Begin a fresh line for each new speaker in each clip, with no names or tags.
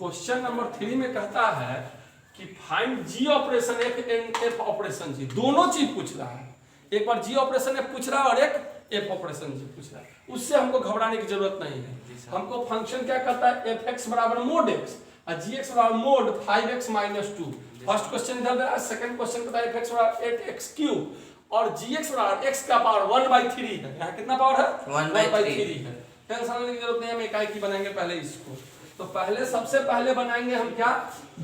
Question number 3 में कहता है कि find G operation F and F operation G, दोनों चीज पूछ रहा है। एक बार जी ऑपरेशन एफ पूछ रहा है और एक एफ ऑपरेशन जी पूछ रहा है। उससे हमको घबराने की जरूरत नहीं है। हमको फंक्शन क्या करता है, एफ एक्स बराबर मोड एक्स और जी एक्स बराबर मोड 5x - 2। फर्स्ट क्वेश्चन इधर दे रहा है, सेकंड क्वेश्चन कहता है एफ एक्स बराबर 8x क्यूब और जी एक्स बराबर x का पावर 1/3 है। यहाँ कितना पावर है, 1/3 है। टेंशन लेने की जरूरत नहीं है, हम इकाई की बनाएंगे पहले इसको। तो पहले सबसे पहले बनाएंगे हम क्या,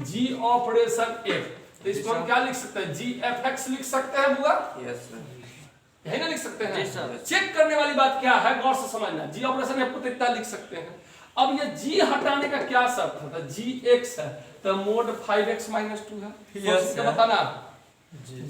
जी ऑपरेशन एफ। तो इसको हम क्या लिख सकते हैं, जी एफ एक्स लिख सकते हैं बुआ,
यस सर,
यही ना लिख सकते हैं। चेक करने वाली बात क्या है, गौर से समझना। जी ऑपरेशन एफ को तो इतना लिख सकते हैं। अब ये जी हटाने का क्या शर्त होता है, जी एक्स है तो मोड 5x - 2 है।
Yes,
तो बताना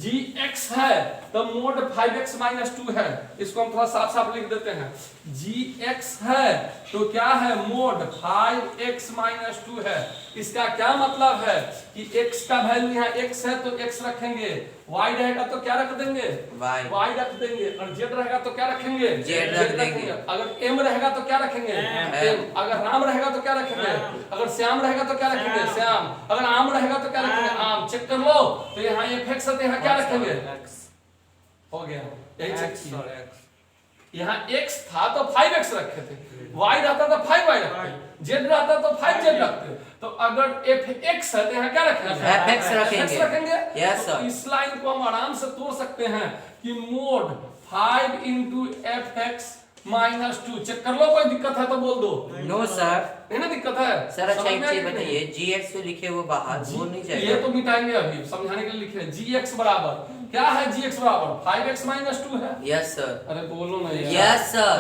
जी एक्स है तो मोड 5x - 2 है। इसको हम थोड़ा साफ साफ लिख देते हैं, जी एक्स है तो क्या है, मोड 5x - 2 है। इसका क्या मतलब है कि x का वैल्यू यहाँ x है तो x रखेंगे, y रहेगा तो क्या रख देंगे, y रख देंगे, और z रहेगा तो क्या रखेंगे,
z रख देंगे।
अगर m रहेगा तो क्या रखेंगे, m। अगर राम रहेगा तो क्या रखेंगे, अगर श्याम रहेगा तो क्या रखेंगे, श्याम। अगर आम रहेगा तो क्या रखेंगे, आम। चेक कर लो, तो यहाँ fx है तो यहाँ क्या रखेंगे, हो गया, यही चेक किया। यहाँ x था तो 5x रखे थे, y रहता तो 5y रखते, z रहता तो 5z रखते। तो अगर fx है तो यहाँ क्या रखेंगे,
fx रखेंगे। यस सर,
इस लाइन को हम आराम से तोड़ सकते हैं कि मोड 5 × fx - 2। चेक कर लो, कोई दिक्कत है तो बोल दो।
नो सर,
नहीं ना दिक्कत है
सर। अच्छा एक चीज बताइए, gx तो लिखे वो बाहर वो नहीं चाहिए,
ये तो मिटाएंगे अभी, समझाने के लिए लिखे हैं। gx बराबर क्या है, gx बराबर 5x - 2 है।
यस सर,
अरे बोलो ना यार।
यस सर,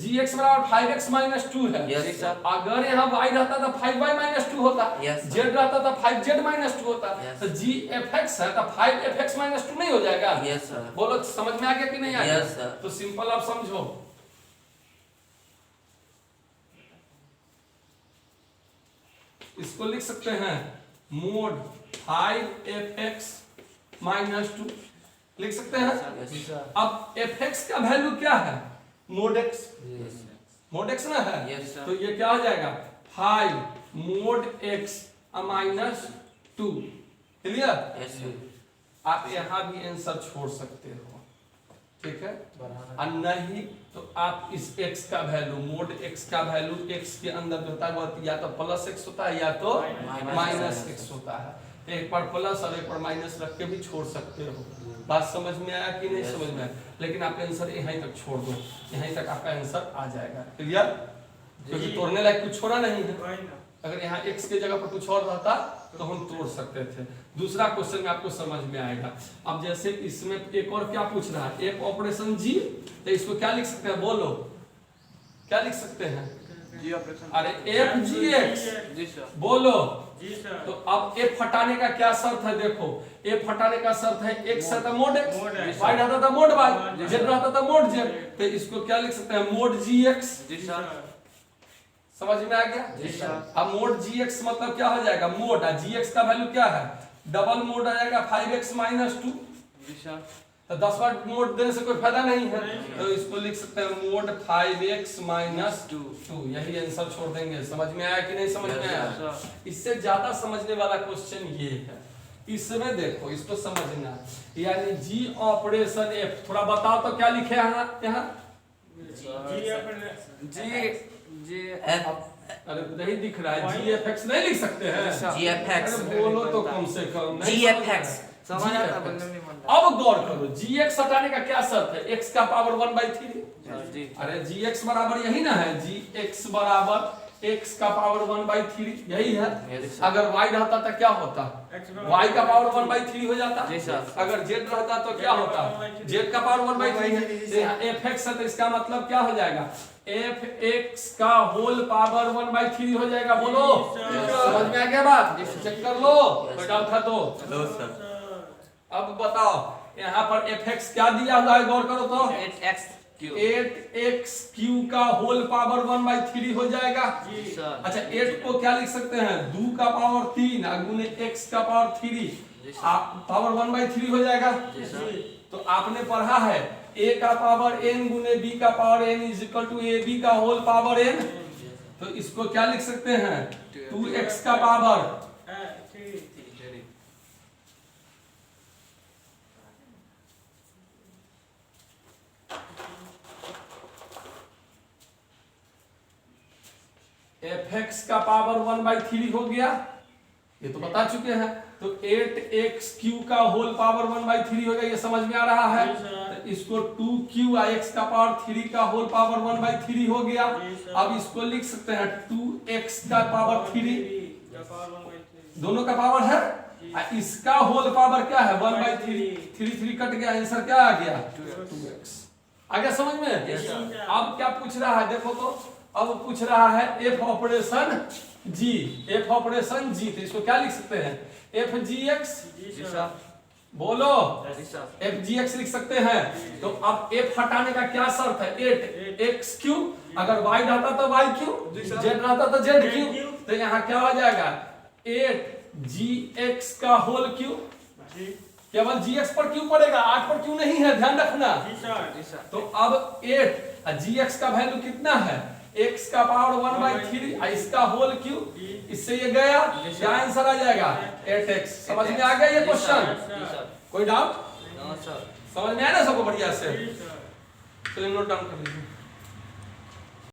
gx बराबर 5x - 2 है।
Yes sir.
अगर यहाँ y रहता तो 5y - 2 होता,
Yes,
z रहता तो 5z - 2 होता।
Yes.
तो gfx है तो 5fx - 2 नहीं हो जाएगा।
यस सर,
बोलो समझ में आ गया कि नहीं आया?
Yes, sir.
तो सिंपल आप समझो, इसको लिख सकते हैं मोड 5fx - 2 लिख सकते हैं।
यस
अब fx का वैल्यू क्या है, मोड x, मोड x ना है।
Yes, sir.
तो ये क्या हो जाएगा, 5 mode x - 2। Clear?
Yes sir,
आप यहाँ भी आंसर छोड़ सकते हो, ठीक है। और नहीं तो आप इस x का वैल्यू, मोड x का वैल्यू x के अंदर जो होता है वो या तो +x होता है या तो -x होता है। तो एक बार प्लस और एक बार माइनस रख के भी छोड़ सकते हो। बात समझ में आया कि नहीं समझ में आया? लेकिन आप आंसर यहीं तक छोड़ दो, यहीं तक आपका आंसर आ जाएगा। क्लियर? क्योंकि तोड़ने लायक कुछ छोड़ा नहीं है। अगर यहाँ x के जगह पर कुछ और रहता तो हम तोड़ सकते थे। दूसरा क्वेश्चन में आपको समझ में आएगा। अब जैसे इसमें एक और क्या पूछ रहा है, एफ ऑपरेशन जी, तो इसको क्या लिख सकते हैं, बोलो क्या लिख सकते हैं,
जी ऑपरेशन,
अरे एफ जी एक्स,
जी सर,
बोलो
जी सर।
तो अब एफ हटाने का क्या शर्त है, देखो एफ हटाने का शर्त है x है तो मोड x, y रहता था मोड y, z रहता था मोड z। तो इसको क्या लिख सकते हैं, मोड जी एक्स।
जी सर,
समझ में आ गया?
जी सर।
अब मोड gx मतलब क्या हो जाएगा, मोड gx का वैल्यू क्या है, डबल मोड आ जाएगा 5x - 2।
जी सर,
तो 10 बार मोड देने से कोई फायदा नहीं है, तो इसको लिख सकते हैं मोड 5x - 2। यही आंसर छोड़ देंगे। समझ में आया कि नहीं समझ में आया? इससे ज्यादा समझने वाला क्वेश्चन ये है, इसमें देखो इसको समझना, यानी जी ऑपरेशन एफ, थोड़ा बताओ तो क्या लिखे यहाँ,
जी
एफ,
अरे नहीं दिख रहा है, जी एफ एक्स नहीं लिख सकते हैं,
gfx,
अरे बोलो तो कम से कम। नहीं
gfx,
समझ आता
GFX।
बोलने में मन था।
अब गौर करो, gx हटाने का क्या शर्त है, x का पावर 1/3।
जी,
अरे gx बराबर यही ना है, gx बराबर x का पावर 1/3 यही है।
Yes,
अगर y रहता तो क्या होता, y का पावर 1/3 हो जाता।
जी सर।
अगर z रहता तो क्या होता, z का पावर 1/3 है। तो यहाँ fx है तो इसका मतलब क्या हो जाएगा, fx का होल पावर 1/3 हो जाएगा। बोलो समझ में आ गया बात? चेक कर लो, कोई डाउट था तो।
लो सर,
अब बताओ यहाँ पर fx क्या दिया हुआ है, गौर करो तो
8x क्यूब,
8x³ का होल पावर 1/3 हो जाएगा।
जी सर।
अच्छा 8 को क्या लिख सकते हैं, 2 का पावर 3 गुने x का पावर 3 पावर 1/3 हो जाएगा। तो आपने पढ़ा है a का पावर n गुने b का power n is equal to ab का होल पावर n। तो इसको क्या लिख सकते हैं 2x का पावर fx का पावर 1/3 हो गया, ये तो बता चुके हैं। तो 8x³ का होल पावर 1/3 हो गया, ये समझ में आ रहा है। तो इसको 2q(x का पावर 3 का होल पावर 1/3 हो गया। अब इसको लिख सकते हैं 2x का पावर 3, दोनों का पावर है, इसका होल पावर क्या है 1/3, 3 कट गया, आंसर क्या आ गया 2x। आ गया समझ में? अब क्या पूछ रहा है देखो तो, अब पूछ रहा है f operation g, f operation g, तो इसको क्या लिख सकते हैं f gx, बोलो f gx लिख सकते हैं। तो अब f हटाने का क्या शर्त है 8x³, अगर y रहता तो y3, z रहता तो z3, तो यहाँ क्या हो जाएगा 8gx का होल क्यूब, केवल gx पर क्यों पड़ेगा, 8 पर क्यों नहीं है, ध्यान रखना। तो अब 8 gx का वैल्यू कितना है x का पावर 1/3, इसका होल क्यूब, इससे ये गया, क्या आंसर आ जाएगा 8x। समझ में आ गया ये क्वेश्चन? कोई डाउट? समझ में आया ना सबको बढ़िया से? चलिए नोट डाउन कर लीजिए।